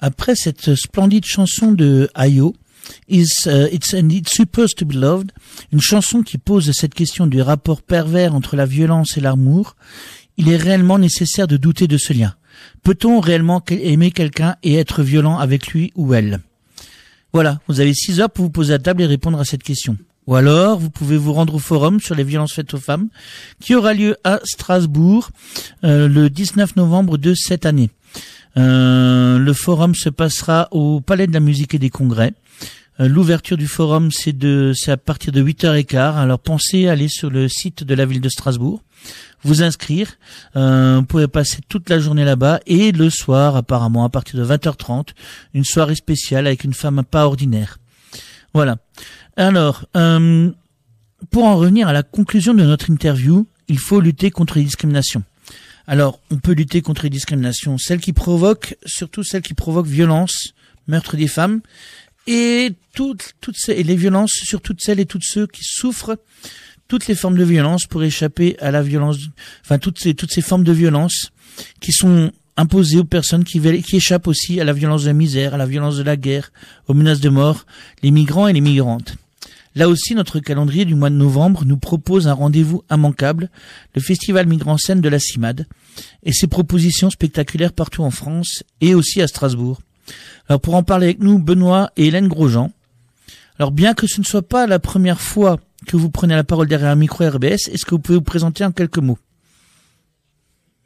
Après cette splendide chanson de Ayo, It's Supposed to Be Loved, une chanson qui pose cette question du rapport pervers entre la violence et l'amour, il est réellement nécessaire de douter de ce lien. Peut-on réellement aimer quelqu'un et être violent avec lui ou elle? Voilà, vous avez 6 heures pour vous poser à table et répondre à cette question. Ou alors, vous pouvez vous rendre au forum sur les violences faites aux femmes, qui aura lieu à Strasbourg le 19 novembre de cette année. Le forum se passera au Palais de la Musique et des Congrès. L'ouverture du forum, c'est à partir de 8h15. Alors pensez à aller sur le site de la ville de Strasbourg, vous inscrire. Vous pouvez passer toute la journée là-bas et le soir, apparemment, à partir de 20h30, une soirée spéciale avec une femme pas ordinaire. Voilà. Alors, pour en revenir à la conclusion de notre interview, il faut lutter contre les discriminations. Alors, on peut lutter contre les discriminations, surtout celles qui provoquent violence, meurtre des femmes, et et les violences sur toutes celles et tous ceux qui souffrent toutes les formes de violence pour échapper à la violence, enfin toutes ces formes de violence qui sont imposées aux personnes qui échappent aussi à la violence de la misère, à la violence de la guerre, aux menaces de mort, les migrants et les migrantes. Là aussi, notre calendrier du mois de novembre nous propose un rendez-vous immanquable, le Festival Migrant-Scène de la CIMAD, et ses propositions spectaculaires partout en France et aussi à Strasbourg. Alors pour en parler avec nous, Benoît et Hélène Grosjean. Alors bien que ce ne soit pas la première fois que vous prenez la parole derrière un micro RBS, est-ce que vous pouvez vous présenter en quelques mots?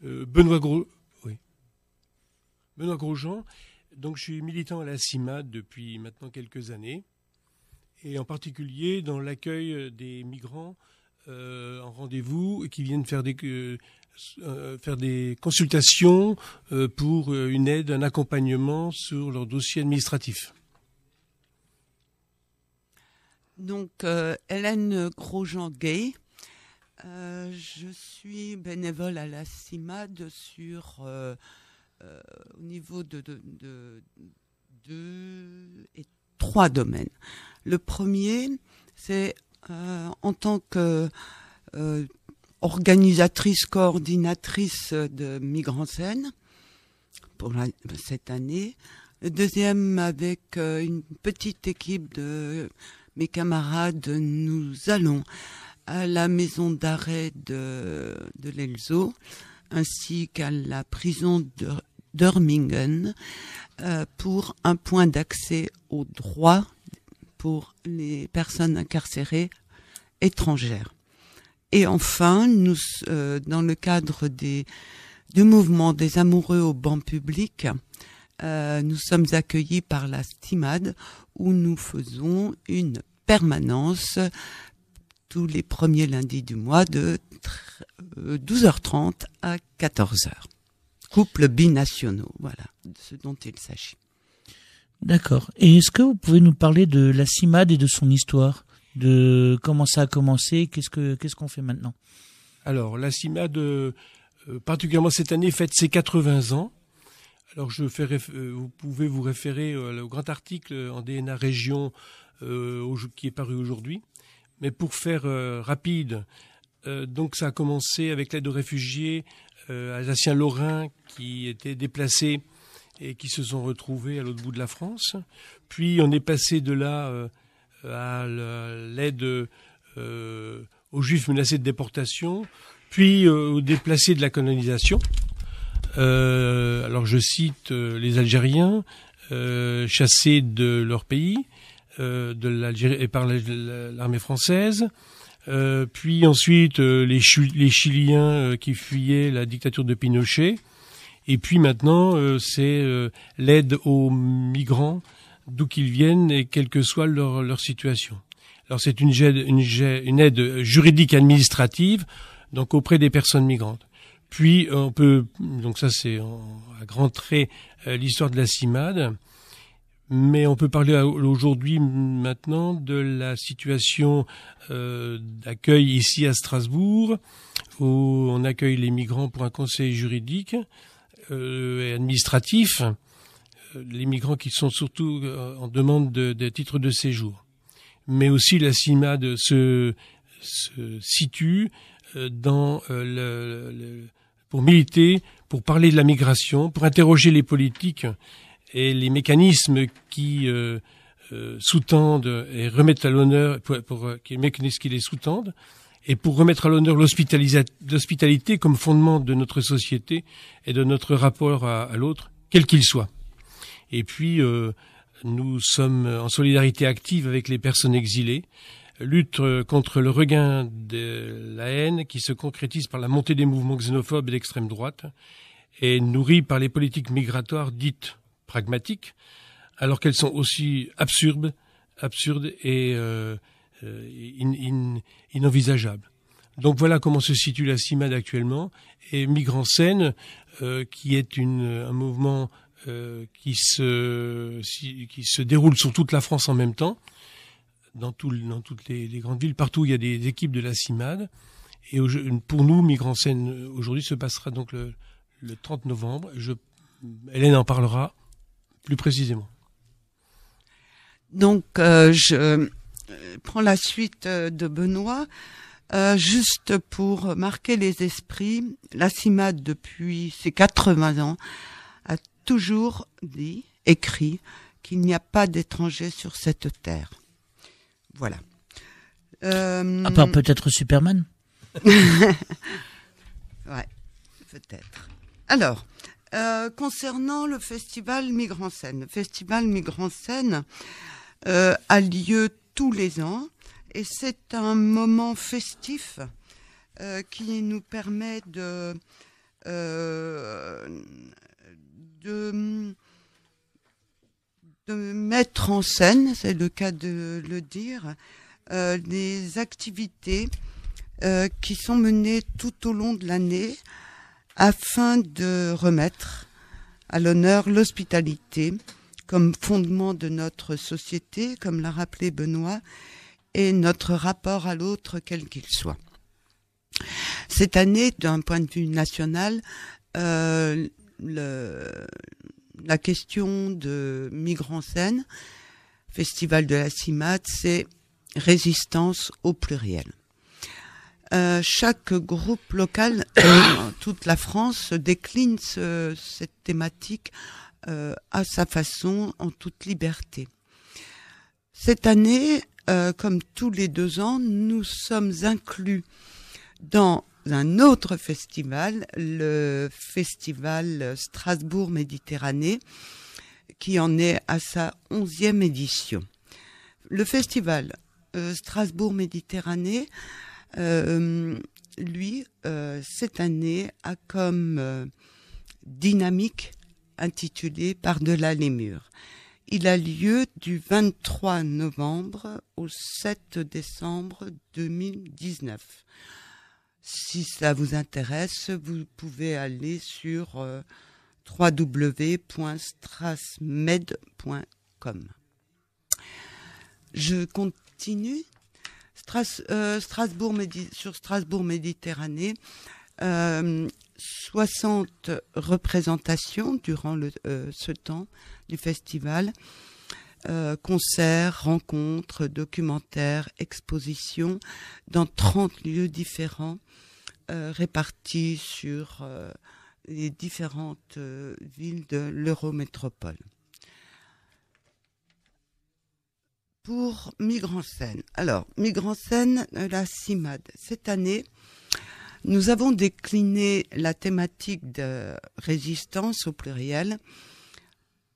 Benoît Grosjean, donc je suis militant à la CIMAD depuis maintenant quelques années, et en particulier dans l'accueil des migrants en rendez-vous qui viennent faire des consultations pour une aide, un accompagnement sur leur dossier administratif. Donc, Hélène Grosjean-Gay, je suis bénévole à la CIMAD au niveau de 2 et 3 domaines. Le premier, c'est en tant que organisatrice, coordinatrice de Migrant-Scène pour cette année. Le deuxième, avec une petite équipe de mes camarades, nous allons à la maison d'arrêt de l'Elzo ainsi qu'à la prison d'Urmingen pour un point d'accès aux droits pour les personnes incarcérées étrangères. Et enfin, nous, dans le cadre du mouvement des amoureux au banc public, nous sommes accueillis par la CIMAD où nous faisons une permanence tous les premiers lundis du mois de 12h30 à 14h. Couples binationaux, voilà ce dont il s'agit. D'accord. Et est-ce que vous pouvez nous parler de la CIMAD et de son histoire, de comment ça a commencé, qu'est-ce qu'on fait maintenant? Alors, la CIMAD, particulièrement cette année, fête ses 80 ans. Alors, vous pouvez vous référer au grand article en DNA Région qui est paru aujourd'hui. Mais pour faire rapide, donc ça a commencé avec l'aide aux réfugiés alsaciens-lorrains qui étaient déplacés et qui se sont retrouvés à l'autre bout de la France. Puis on est passé de là à l'aide aux Juifs menacés de déportation, puis aux déplacés de la colonisation. Alors je cite les Algériens chassés de leur pays, de l'Algérie et par l'armée française. Puis ensuite les Chiliens qui fuyaient la dictature de Pinochet. Et puis maintenant, c'est l'aide aux migrants d'où qu'ils viennent et quelle que soit leur situation. Alors c'est une aide juridique administrative, donc auprès des personnes migrantes. Puis on peut, donc ça c'est à grands traits l'histoire de la CIMAD, mais on peut parler aujourd'hui maintenant de la situation d'accueil ici à Strasbourg, où on accueille les migrants pour un conseil juridique et administratif, les migrants qui sont surtout en demande de titres de séjour. Mais aussi la CIMAD se situe dans pour militer, pour parler de la migration, pour interroger les politiques et les mécanismes qui sous-tendent et remettent à l'honneur, les mécanismes qui les sous-tendent, et pour remettre à l'honneur l'hospitalité comme fondement de notre société et de notre rapport à l'autre, quel qu'il soit. Et puis, nous sommes en solidarité active avec les personnes exilées, lutte contre le regain de la haine qui se concrétise par la montée des mouvements xénophobes et d'extrême droite, et nourrie par les politiques migratoires dites pragmatiques, alors qu'elles sont aussi absurdes et inenvisageables. Donc voilà comment se situe la CIMAD actuellement, et Migrants en Scène, qui est un mouvement qui se déroule sur toute la France en même temps, dans toutes les grandes villes, partout où il y a des équipes de la CIMAD. Et pour nous, Migrants en Scène, aujourd'hui, se passera donc le 30 novembre. Hélène en parlera plus précisément. Donc, je prends la suite de Benoît. Juste pour marquer les esprits, la CIMAD, depuis ses 80 ans, a toujours écrit qu'il n'y a pas d'étrangers sur cette terre. Voilà. À part peut-être Superman. Ouais, peut-être. Alors, concernant le festival Migrants en Scène, le festival Migrants en Scène a lieu tous les ans et c'est un moment festif qui nous permet de mettre en scène, c'est le cas de le dire, des activités qui sont menées tout au long de l'année afin de remettre à l'honneur l'hospitalité comme fondement de notre société, comme l'a rappelé Benoît, et notre rapport à l'autre, quel qu'il soit. Cette année, d'un point de vue national, la question de Migrants en Scène, Festival de la CIMAD, c'est résistance au pluriel. Chaque groupe local, toute la France, décline cette thématique à sa façon, en toute liberté. Cette année, comme tous les 2 ans, nous sommes inclus dans un autre festival, le festival Strasbourg Méditerranée, qui en est à sa 11e édition. Le festival Strasbourg Méditerranée, lui, cette année, a comme dynamique intitulée Par-delà les murs. Il a lieu du 23 novembre au 7 décembre 2019. Si ça vous intéresse, vous pouvez aller sur www.strasmed.com. Je continue. Sur Strasbourg Méditerranée, 60 représentations durant ce temps du festival, concerts, rencontres, documentaires, expositions dans 30 lieux différents répartis sur les différentes villes de l'Eurométropole. Pour Migrants en Scène. Alors, Migrants en Scène, la CIMAD. Cette année, nous avons décliné la thématique de résistance au pluriel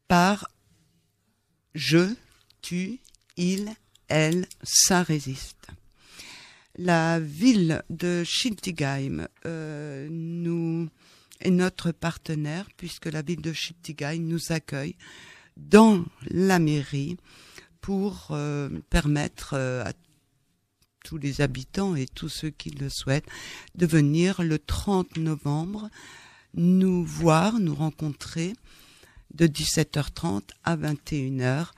par je, tu, il, elle, ça résiste. La ville de Schiltigheim est notre partenaire puisque la ville de Schiltigheim nous accueille dans la mairie pour permettre à tous les habitants et tous ceux qui le souhaitent de venir le 30 novembre nous voir, nous rencontrer de 17h30 à 21h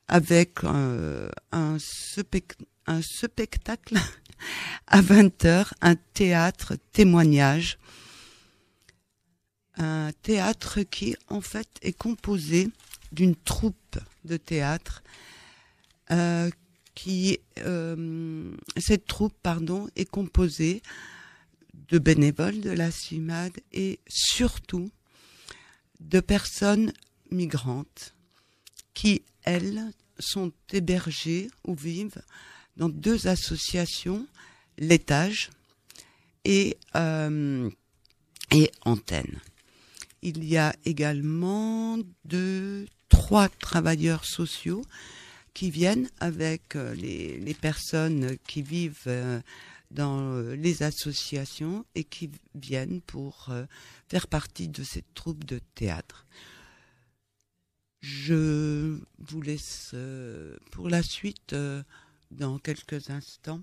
avec un spectacle à 20h, un théâtre témoignage. Un théâtre qui, en fait, est composé d'une troupe de théâtre cette troupe, est composée de bénévoles de la CIMAD et surtout de personnes migrantes qui, elles, sont hébergées ou vivent dans 2 associations, l'Étage et Antenne. Il y a également 3 travailleurs sociaux qui viennent avec les personnes qui vivent dans les associations et qui viennent pour faire partie de cette troupe de théâtre. Je vous laisse pour la suite dans quelques instants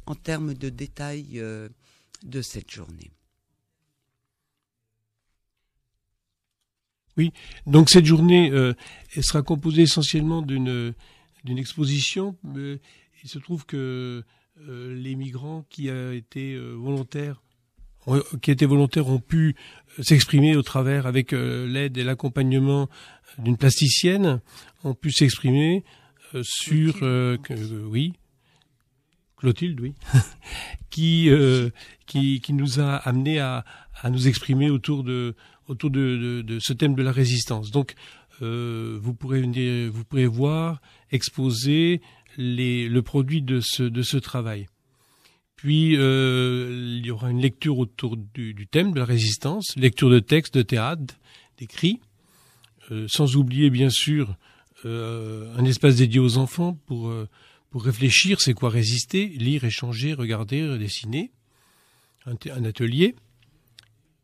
en termes de détails de cette journée. Oui, donc cette journée elle sera composée essentiellement d'une exposition. Il se trouve que les migrants qui étaient volontaires ont pu s'exprimer au travers, avec l'aide et l'accompagnement d'une plasticienne, ont pu s'exprimer sur oui, Clotilde, oui, qui nous a amené à nous exprimer autour de ce thème de la résistance. Donc vous pourrez voir exposer le produit de ce travail. Puis il y aura une lecture autour du thème de la résistance, lecture de textes, de théâtre, d'écrits, sans oublier bien sûr un espace dédié aux enfants pour réfléchir, c'est quoi résister, lire, échanger, regarder, dessiner, un atelier,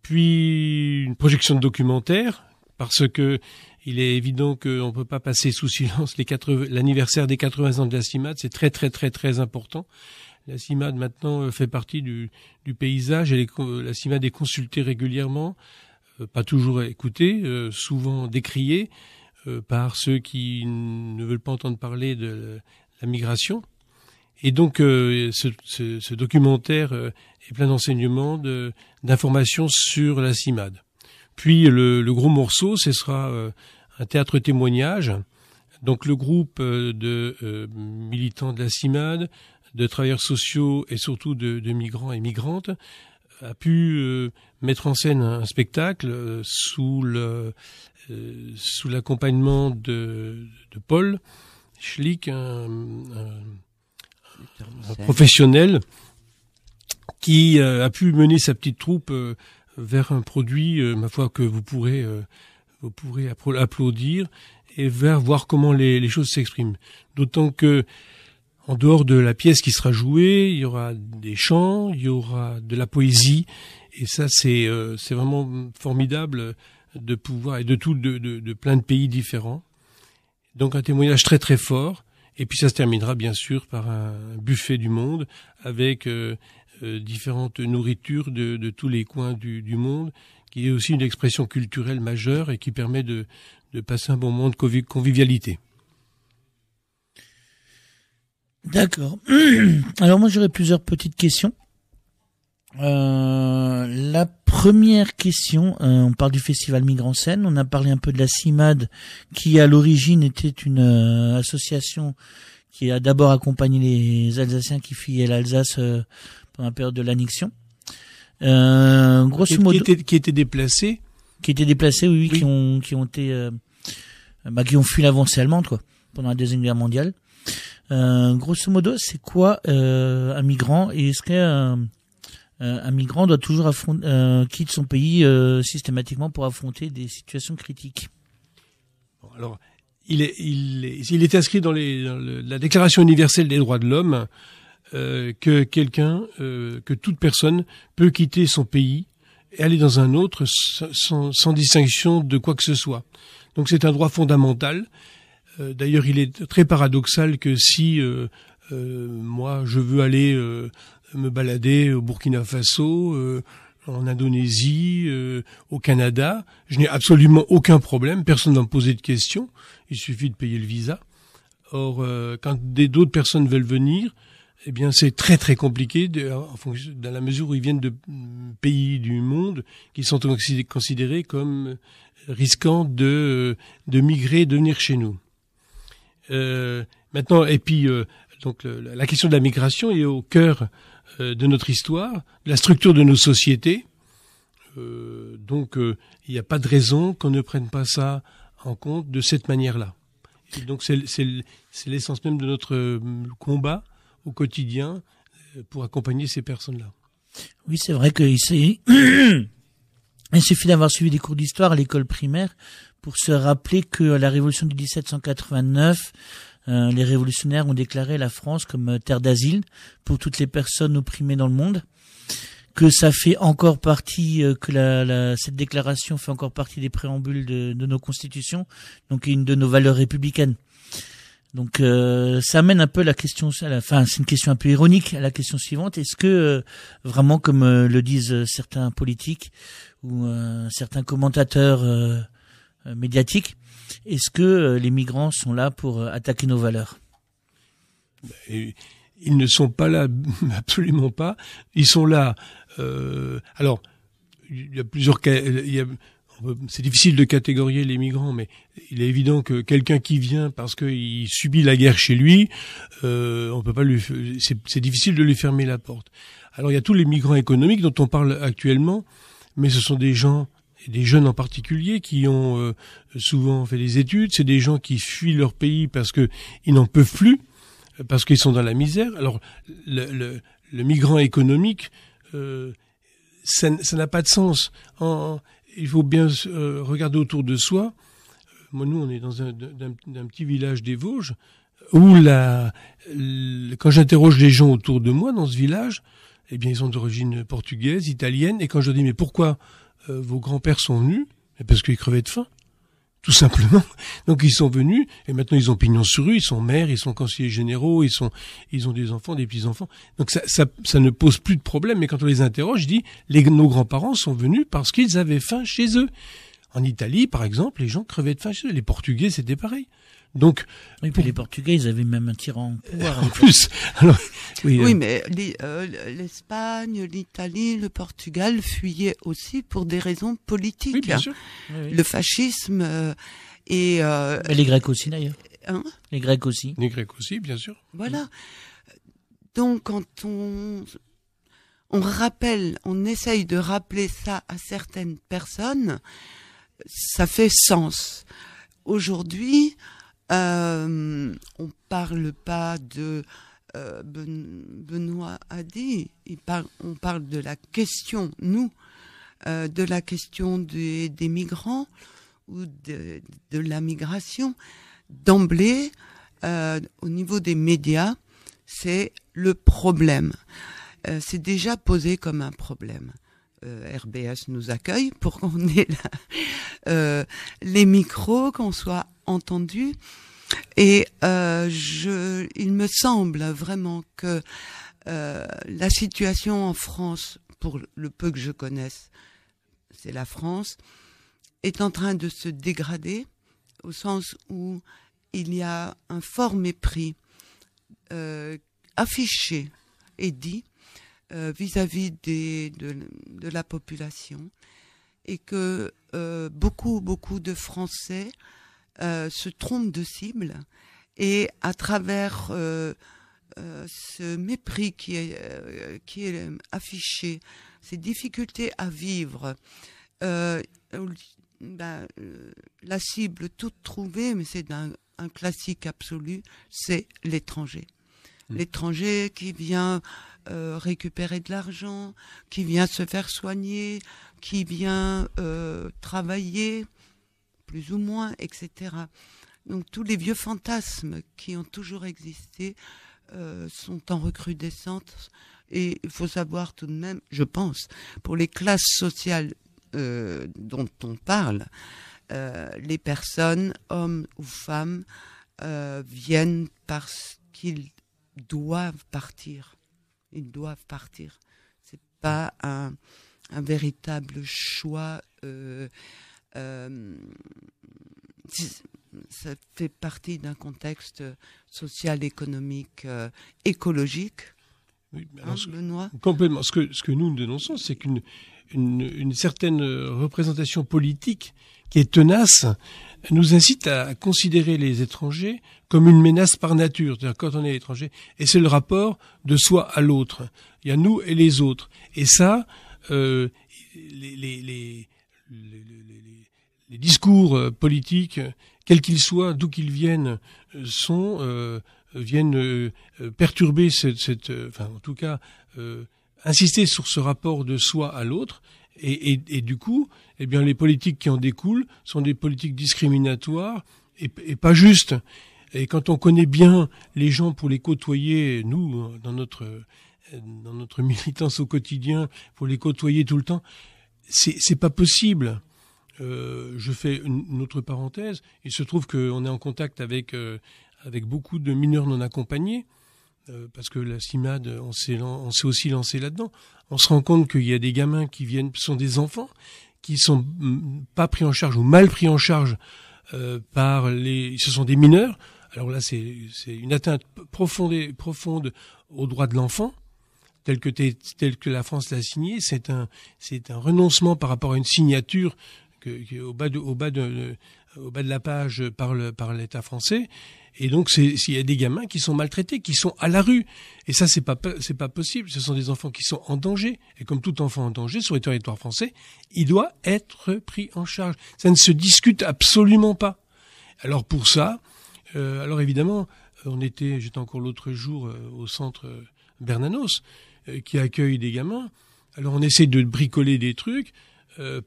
puis une projection de documentaire, parce que il est évident qu'on ne peut pas passer sous silence l'anniversaire des 80 ans de la CIMAD, c'est très très très très important. La CIMAD maintenant fait partie du paysage, et la CIMAD est consultée régulièrement, pas toujours écoutée, souvent décriée par ceux qui ne veulent pas entendre parler de la migration. Et donc ce documentaire est plein d'enseignements, d'informations sur la CIMAD. Puis le gros morceau, ce sera un théâtre témoignage. Donc le groupe de militants de la CIMAD, de travailleurs sociaux et surtout de migrants et migrantes a pu mettre en scène un spectacle sous l'accompagnement de Paul Schlick, un professionnel qui a pu mener sa petite troupe vers un produit, ma foi, que vous pourrez applaudir, et vers voir comment les choses s'expriment. D'autant que en dehors de la pièce qui sera jouée, il y aura des chants, il y aura de la poésie, et ça c'est vraiment formidable de pouvoir, et de plein de pays différents. Donc un témoignage très très fort, et puis ça se terminera bien sûr par un buffet du monde avec différentes nourritures de tous les coins du monde, qui est aussi une expression culturelle majeure et qui permet de passer un bon moment de convivialité. D'accord. Alors moi j'aurais plusieurs petites questions. La première question, on parle du festival Migrants en Scène, on a parlé un peu de la CIMAD qui à l'origine était une association qui a d'abord accompagné les Alsaciens qui fuyaient l'Alsace pendant la période de l'annexion. Grosso modo, qui étaient déplacés. Qui étaient déplacés, oui. qui ont fui l'avancée allemande, quoi, pendant la Deuxième Guerre mondiale. Grosso modo, c'est quoi un migrant, et est-ce qu'un migrant doit toujours quitte son pays systématiquement pour affronter des situations critiques? Bon, alors, il est inscrit dans la Déclaration universelle des droits de l'homme que toute personne peut quitter son pays et aller dans un autre sans distinction de quoi que ce soit. Donc c'est un droit fondamental. D'ailleurs, il est très paradoxal que si moi je veux aller me balader au Burkina Faso, en Indonésie, au Canada, je n'ai absolument aucun problème, personne ne va me poser de questions, il suffit de payer le visa. Or, quand d'autres personnes veulent venir, eh bien c'est très très compliqué dans la mesure où ils viennent de pays du monde qui sont considérés comme risquant de migrer, de venir chez nous. Maintenant, et puis donc la question de la migration est au cœur de notre histoire, de la structure de nos sociétés. Donc il n'y a pas de raison qu'on ne prenne pas ça en compte de cette manière-là. Et donc c'est l'essence même de notre combat au quotidien pour accompagner ces personnes-là. Oui, c'est vrai qu'il suffit d'avoir suivi des cours d'histoire à l'école primaire pour se rappeler que à la révolution de 1789, les révolutionnaires ont déclaré la France comme terre d'asile pour toutes les personnes opprimées dans le monde, que ça fait encore partie, que cette déclaration fait encore partie des préambules de nos constitutions, donc une de nos valeurs républicaines. Donc ça amène un peu la question, enfin c'est une question un peu ironique à la question suivante. Est-ce que vraiment, comme le disent certains politiques ou certains commentateurs médiatiques, est-ce que les migrants sont là pour attaquer nos valeurs? Et ils ne sont pas là, absolument pas. Ils sont là. Alors, il y a plusieurs cas. C'est difficile de catégoriser les migrants, mais il est évident que quelqu'un qui vient parce qu'il subit la guerre chez lui, on peut pas c'est difficile de lui fermer la porte. Alors il y a tous les migrants économiques dont on parle actuellement, mais ce sont des gens, et des jeunes en particulier, qui ont souvent fait des études. C'est des gens qui fuient leur pays parce que ils n'en peuvent plus, parce qu'ils sont dans la misère. Alors le migrant économique, ça n'a pas de sens. Il faut bien regarder autour de soi. Moi, nous, on est dans d'un petit village des Vosges où quand j'interroge les gens autour de moi dans ce village, eh bien, ils sont d'origine portugaise, italienne. Et quand je leur dis mais pourquoi vos grands-pères sont venus, parce qu'ils crevaient de faim, tout simplement. Donc ils sont venus et maintenant ils ont pignon sur rue, ils sont maires, ils sont conseillers généraux, ils ont des enfants, des petits-enfants. Donc ça ne pose plus de problème. Mais quand on les interroge, je dis nos grands-parents sont venus parce qu'ils avaient faim chez eux. En Italie, par exemple, les gens crevaient de faim chez eux. Les Portugais, c'était pareil. Donc, oui, puis les Portugais, ils avaient même un tyran au pouvoir. En plus, alors, oui, mais l'Espagne, l'Italie, le Portugal fuyaient aussi pour des raisons politiques. Oui, bien sûr. Oui. Le fascisme et les Grecs aussi d'ailleurs. Hein, les Grecs aussi. Les Grecs aussi, bien sûr. Voilà. Donc quand on rappelle, on essaye de rappeler ça à certaines personnes, ça fait sens. Aujourd'hui, on parle pas de Benoît a dit, on parle de la question, de la question des migrants ou de la migration. D'emblée, au niveau des médias, c'est le problème. C'est déjà posé comme un problème. RBS nous accueille pour qu'on ait les micros, qu'on soit entendu. Et il me semble vraiment que la situation en France, pour le peu que je connaisse, c'est la France, est en train de se dégrader au sens où il y a un fort mépris affiché et dit vis-à-vis de la population, et que beaucoup de Français se trompent de cible, et à travers ce mépris qui est affiché, ces difficultés à vivre, la cible toute trouvée, mais c'est un classique absolu, c'est l'étranger. L'étranger qui vient récupérer de l'argent, qui vient se faire soigner, qui vient travailler, plus ou moins, etc. Donc tous les vieux fantasmes qui ont toujours existé sont en recrudescence. Et il faut savoir tout de même, je pense, pour les classes sociales dont on parle, les personnes, hommes ou femmes, viennent parce qu'ils doivent partir. Ils doivent partir. C'est pas un véritable choix. Ça fait partie d'un contexte social, économique, écologique. Oui, alors Benoît. Complètement. Ce que nous dénonçons, c'est qu'une certaine représentation politique qui est tenace nous incite à considérer les étrangers comme une menace par nature. C'est-à-dire quand on est étranger, et c'est le rapport de soi à l'autre. Il y a nous et les autres. Et ça, les discours politiques, quels qu'ils soient, d'où qu'ils viennent, viennent perturber enfin en tout cas insister sur ce rapport de soi à l'autre, et du coup, eh bien les politiques qui en découlent sont des politiques discriminatoires et pas justes. Et quand on connaît bien les gens pour les côtoyer, nous dans notre militance au quotidien, pour les côtoyer tout le temps, c'est pas possible. Je fais une autre parenthèse. Il se trouve qu'on est en contact avec beaucoup de mineurs non accompagnés, parce que la CIMAD, on s'est aussi lancé là-dedans. On se rend compte qu'il y a des gamins qui sont des enfants, qui sont pas pris en charge ou mal pris en charge ce sont des mineurs. Alors là, c'est une atteinte profonde aux droits de l'enfant, tel que la France l'a signé. C'est un renoncement par rapport à une signature au bas de la page par l'État français. Et donc, il y a des gamins qui sont maltraités, qui sont à la rue. Et ça, c'est pas possible. Ce sont des enfants qui sont en danger. Et comme tout enfant en danger sur le territoire français, il doit être pris en charge. Ça ne se discute absolument pas. Alors pour ça, alors évidemment, j'étais encore l'autre jour au centre Bernanos, qui accueille des gamins. Alors on essaie de bricoler des trucs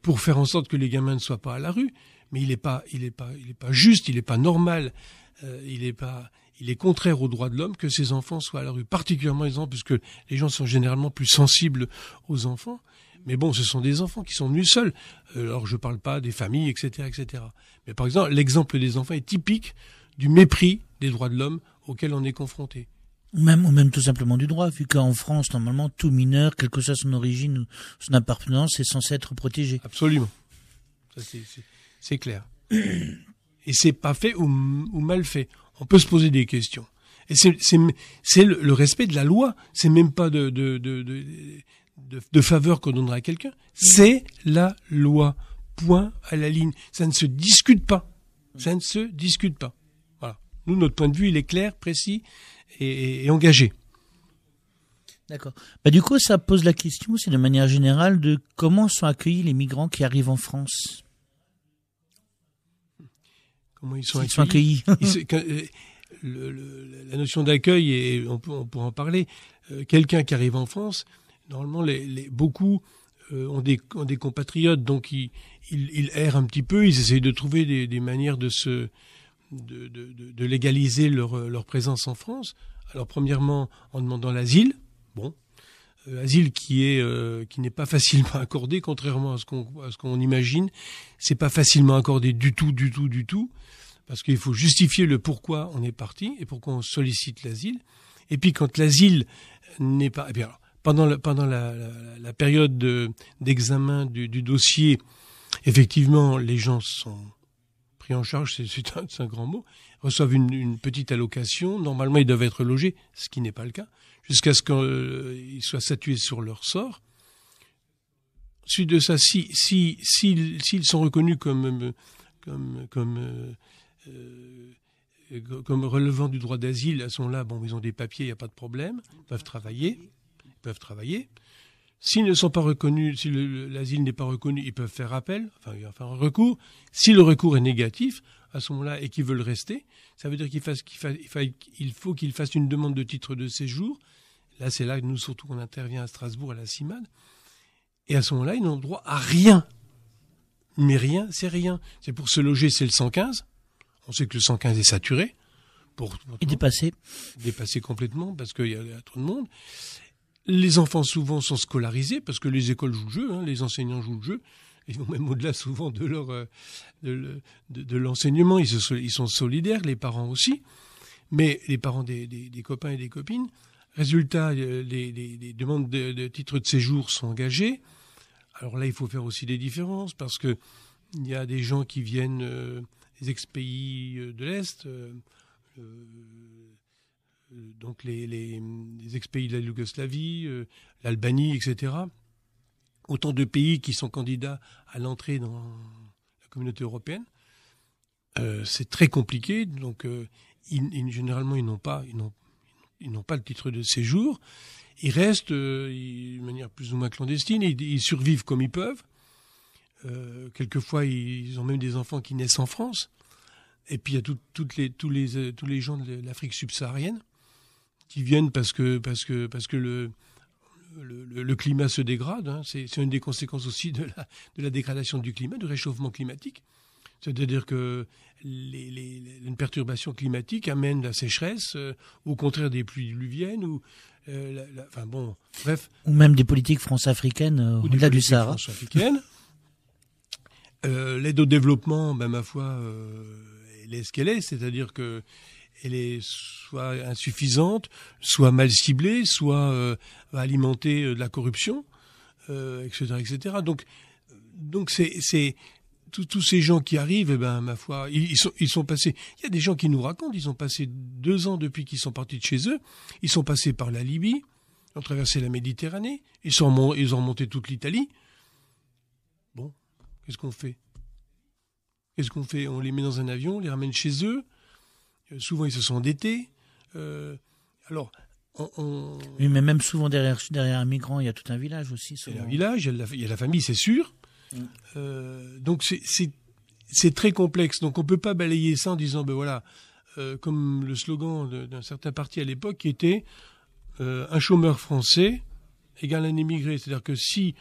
pour faire en sorte que les gamins ne soient pas à la rue. Mais il est pas juste, il est pas normal. Il est contraire aux droits de l'homme que ces enfants soient à la rue, particulièrement les enfants, puisque les gens sont généralement plus sensibles aux enfants. Mais bon, ce sont des enfants qui sont venus seuls. Alors je parle pas des familles, etc., etc. Mais par exemple, l'exemple des enfants est typique du mépris des droits de l'homme auquel on est confronté. Ou même tout simplement du droit, vu qu'en France, normalement, tout mineur, quelle que soit son origine ou son appartenance, est censé être protégé. Absolument. Ça, c'est clair. Et c'est pas fait ou mal fait. On peut se poser des questions. Et c'est le respect de la loi. C'est même pas de faveur qu'on donnera à quelqu'un. C'est la loi. Point à la ligne. Ça ne se discute pas. Ça ne se discute pas. Voilà. Nous, notre point de vue, il est clair, précis et engagé. D'accord. Du coup, ça pose la question, c'est de manière générale, de comment sont accueillis les migrants qui arrivent en France. Comment ils sont accueillis. La notion d'accueil, et on pourra en parler, quelqu'un qui arrive en France, normalement, beaucoup ont des compatriotes, donc ils errent un petit peu, ils essayent de trouver des manières de légaliser leur présence en France. Alors, premièrement, en demandant l'asile. Bon, asile qui n'est pas facilement accordé, contrairement à ce qu'on imagine. C'est pas facilement accordé du tout, parce qu'il faut justifier le pourquoi on est parti et pourquoi on sollicite l'asile. Et puis quand l'asile n'est pas, et bien alors, pendant la période d'examen du dossier, effectivement, les gens sont pris en charge, c'est un grand mot, reçoivent une petite allocation. Normalement, ils doivent être logés, ce qui n'est pas le cas, jusqu'à ce qu'ils soient statués sur leur sort. Ensuite de ça, s'ils sont reconnus comme relevant du droit d'asile, à ce moment-là, bon, ils ont des papiers, il n'y a pas de problème, ils peuvent travailler. S'ils ne sont pas reconnus, si l'asile n'est pas reconnu, ils peuvent faire appel, faire un recours. Si le recours est négatif, à ce moment-là, et qu'ils veulent rester, ça veut dire qu'il faut qu'ils fassent une demande de titre de séjour. Là, c'est là que nous, surtout, qu'on intervient à Strasbourg, à la CIMAD. Et à ce moment-là, ils n'ont droit à rien. Mais rien, c'est rien. C'est pour se loger, c'est le 115. On sait que le 115 est saturé. Et dépassé. Dépassé complètement, parce qu'il y a trop de monde. Les enfants, souvent, sont scolarisés, parce que les écoles jouent le jeu, les enseignants jouent le jeu. Ils vont même au-delà, souvent, de l'enseignement. Ils sont solidaires, les parents aussi. Mais les parents des copains et des copines. Résultat, les demandes de titres de séjour sont engagées. Alors là, il faut faire aussi des différences, parce que il y a des gens qui viennent des ex-pays de l'Est, donc les ex-pays de la Yougoslavie, l'Albanie, etc. Autant de pays qui sont candidats à l'entrée dans la communauté européenne. C'est très compliqué, donc généralement ils n'ont pas le titre de séjour. Ils restent de manière plus ou moins clandestine, ils survivent comme ils peuvent. Quelquefois, ils ont même des enfants qui naissent en France. Et puis il y a tous les gens de l'Afrique subsaharienne qui viennent parce que le climat se dégrade. Hein. C'est une des conséquences aussi de la dégradation du climat, du réchauffement climatique. C'est-à-dire que une perturbation climatique amène la sécheresse, au contraire des pluies diluviennes, ou enfin bon, bref. Ou même des politiques france-africaines au-delà du Sahara. L'aide au développement, ma foi, elle est ce qu'elle est, c'est-à-dire que elle est soit insuffisante, soit mal ciblée, soit va alimenter de la corruption, etc., etc. Donc c'est tous ces gens qui arrivent, ma foi, ils sont passés. Il y a des gens qui nous racontent, ils ont passé 2 ans depuis qu'ils sont partis de chez eux. Ils sont passés par la Libye, ils ont traversé la Méditerranée, ils ont remonté toute l'Italie. Bon, qu'est-ce qu'on fait? On les met dans un avion, on les ramène chez eux. Souvent, ils se sont endettés. Alors, oui, mais même souvent derrière un migrant, il y a tout un village aussi. Il y a un village, il y a la famille, c'est sûr. Donc c'est très complexe. Donc on peut pas balayer ça en disant voilà, comme le slogan d'un certain parti à l'époque qui était un chômeur français égale un émigré. C'est-à-dire que si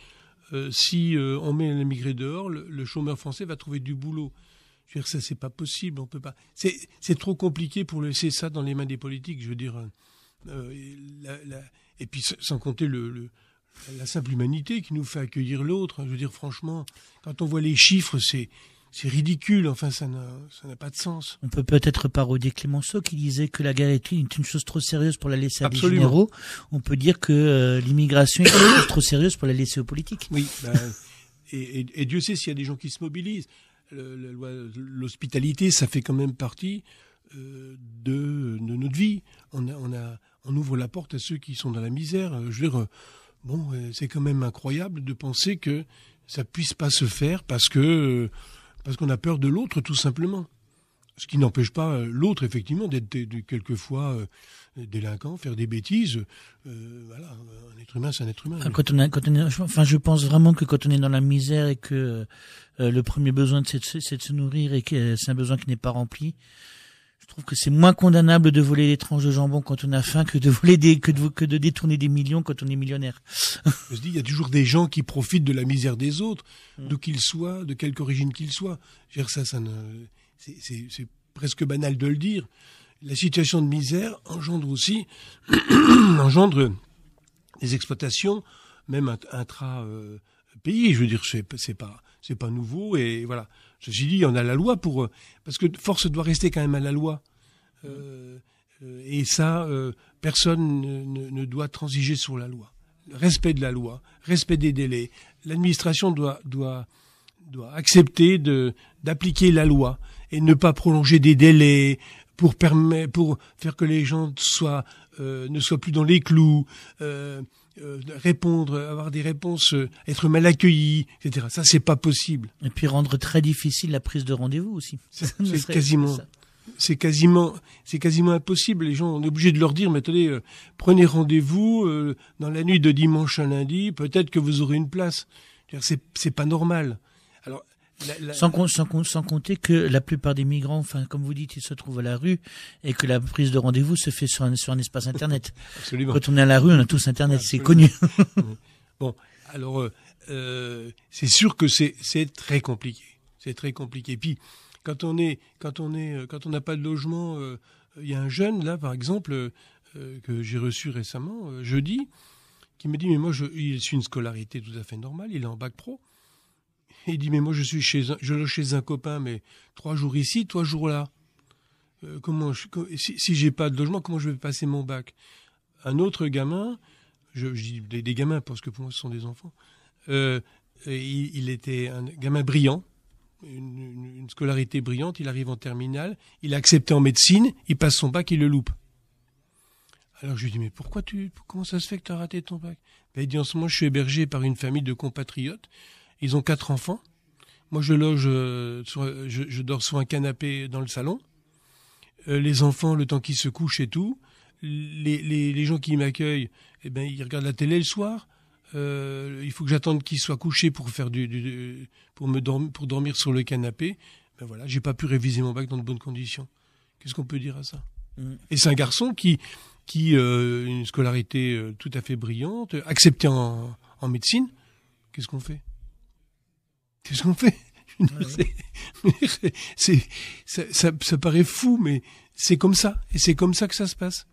on met un émigré dehors, le chômeur français va trouver du boulot. Je veux dire, ça c'est pas possible. On peut pas. C'est trop compliqué pour laisser ça dans les mains des politiques. Je veux dire, et puis sans compter la simple humanité qui nous fait accueillir l'autre. Je veux dire, franchement, quand on voit les chiffres, c'est ridicule. Enfin, ça n'a pas de sens. On peut peut-être parodier Clémenceau qui disait que la guerre est une chose trop sérieuse pour la laisser à des Absolument. généraux. On peut dire que l'immigration est une chose trop sérieuse pour la laisser aux politiques. Oui, et Dieu sait s'il y a des gens qui se mobilisent. L'hospitalité, ça fait quand même partie de notre vie. On ouvre la porte à ceux qui sont dans la misère. Je veux dire, c'est quand même incroyable de penser que ça puisse pas se faire parce qu'on a peur de l'autre, tout simplement. Ce qui n'empêche pas l'autre, effectivement, d'être quelquefois délinquant, faire des bêtises. Voilà, un être humain, c'est un être humain. Je pense vraiment que quand on est dans la misère et que le premier besoin c'est de se nourrir et que c'est un besoin qui n'est pas rempli, je trouve que c'est moins condamnable de voler des tranches de jambon quand on a faim que de voler que de détourner des millions quand on est millionnaire. Je dis, il y a toujours des gens qui profitent de la misère des autres, d'où qu'ils soient, de quelque origine qu'ils soient. Je veux dire, c'est presque banal de le dire. La situation de misère engendre des exploitations, même intra-pays. Je veux dire, c'est pas nouveau, et voilà. Ceci dit, on a la loi parce que force doit rester quand même à la loi. Et ça, personne ne doit transiger sur la loi. Respect de la loi, respect des délais. L'administration doit accepter d'appliquer la loi et ne pas prolonger des délais pour faire que les gens ne soient plus dans les clous, répondre, avoir des réponses, être mal accueillis, etc. Ça, c'est pas possible. Et puis rendre très difficile la prise de rendez-vous aussi. C'est quasiment impossible. Les gens, on est obligé de leur dire, mais attendez, prenez rendez-vous dans la nuit de dimanche à lundi, peut-être que vous aurez une place. C'est pas normal. Alors, sans compter que la plupart des migrants, enfin, comme vous dites, ils se trouvent à la rue et que la prise de rendez-vous se fait sur un espace Internet. Absolument. Quand on est à la rue, on a tous Internet, Absolument. C'est connu. Bon, alors, c'est sûr que c'est très compliqué. C'est très compliqué. Puis, quand on n'a pas de logement, il y a un jeune, là, par exemple, que j'ai reçu récemment, jeudi, qui me dit, mais moi, il suit une scolarité tout à fait normale, il est en bac pro. Et il dit, mais moi, je loge chez un copain, mais 3 jours ici, 3 jours là. Si j'ai pas de logement, comment je vais passer mon bac? Un autre gamin, je dis des gamins, parce que pour moi, ce sont des enfants, il était un gamin brillant, une scolarité brillante, il arrive en terminale, il est accepté en médecine, il passe son bac, il le loupe. Alors je lui dis, mais comment ça se fait que tu as raté ton bac? Il dit, en ce moment, je suis hébergé par une famille de compatriotes. Ils ont 4 enfants. Moi, je dors sur un canapé dans le salon. Les enfants, le temps qu'ils se couchent et tout. Les gens qui m'accueillent, ils regardent la télé le soir. il faut que j'attende qu'il soit couché pour faire pour dormir sur le canapé. Ben voilà, j'ai pas pu réviser mon bac dans de bonnes conditions. Qu'est-ce qu'on peut dire à ça? Et c'est un garçon qui une scolarité tout à fait brillante, accepté en médecine. Qu'est-ce qu'on fait? Ça paraît fou, mais c'est comme ça. Et c'est comme ça que ça se passe.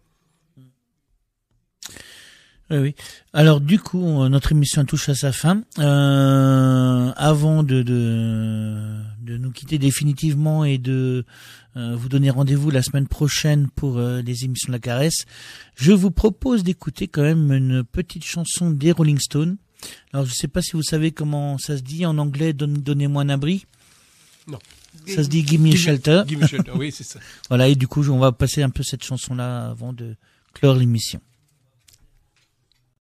Oui. Alors du coup, notre émission touche à sa fin. Avant de nous quitter définitivement et de vous donner rendez-vous la semaine prochaine pour les émissions de la Caresse, je vous propose d'écouter quand même une petite chanson des Rolling Stones. Alors je sais pas si vous savez comment ça se dit en anglais. Donnez-moi un abri. Non. Ça se dit Give Me a Shelter. Give Me a Shelter. Oui, c'est ça. Voilà, et du coup, on va passer un peu cette chanson-là avant de clore l'émission.